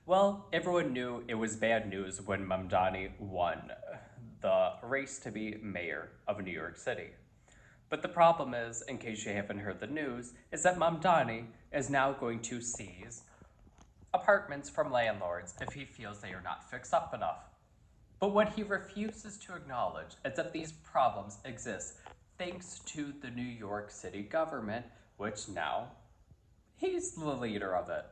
Well, everyone knew it was bad news when Mamdani won the race to be mayor of New York City. But the problem is, in case you haven't heard the news, is that Mamdani is now going to seize apartments from landlords if he feels they are not fixed up enough. But what he refuses to acknowledge is that these problems exist thanks to the New York City government, which now he's the leader of it.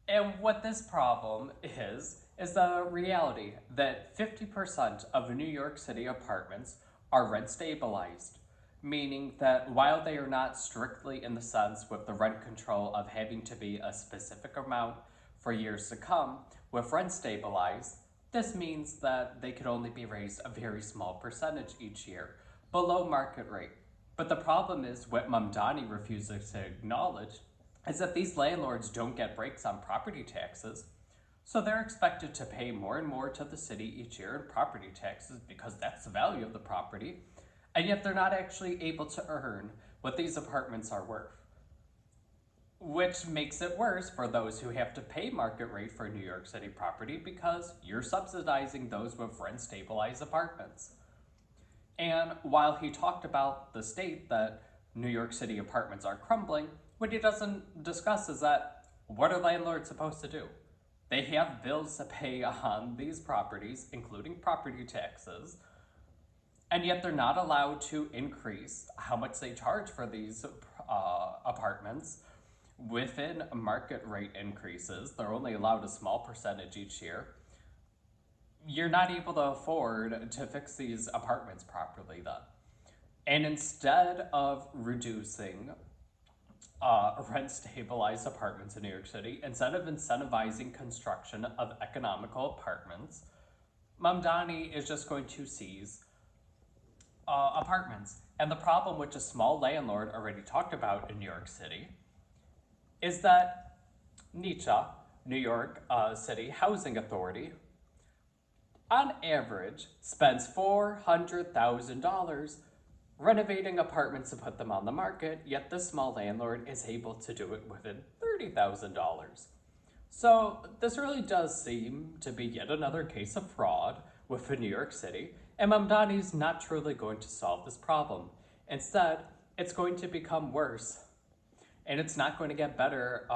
And what this problem is the reality that 50% of New York City apartments are rent stabilized, meaning that while they are not strictly in the sense with the rent control of having to be a specific amount for years to come, with rent stabilized, this means that they could only be raised a very small percentage each year, below market rate. But the problem is what Mamdani refuses to acknowledge is that these landlords don't get breaks on property taxes, so they're expected to pay more and more to the city each year in property taxes because that's the value of the property, and yet they're not actually able to earn what these apartments are worth. Which makes it worse for those who have to pay market rate for New York City property because you're subsidizing those with rent stabilized apartments. And while he talked about the state that New York City apartments are crumbling, what he doesn't discuss is that what are landlords supposed to do? They have bills to pay on these properties, including property taxes, and yet they're not allowed to increase how much they charge for these apartments within market rate increases. They're only allowed a small percentage each year. You're not able to afford to fix these apartments properly then. And instead of reducing rent stabilized apartments in New York City, instead of incentivizing construction of economical apartments, Mamdani is just going to seize apartments. And the problem, which a small landlord already talked about in New York City, is that NYCHA, New York City Housing Authority, on average spends $400,000 renovating apartments to put them on the market, yet this small landlord is able to do it within $30,000. So this really does seem to be yet another case of fraud within New York City, and Mamdani's not truly going to solve this problem. Instead, it's going to become worse, and it's not going to get better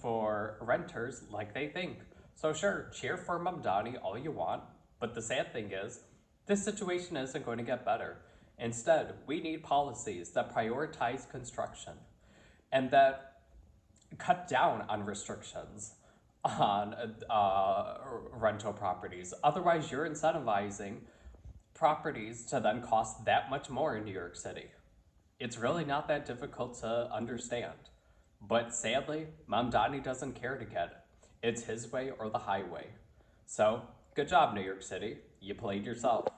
for renters like they think. So sure, cheer for Mamdani all you want, but the sad thing is, this situation isn't going to get better. Instead, we need policies that prioritize construction and that cut down on restrictions on rental properties. Otherwise, you're incentivizing properties to then cost that much more in New York City. It's really not that difficult to understand. But sadly, Mamdani doesn't care to get it. It's his way or the highway. So, good job, New York City. You played yourself.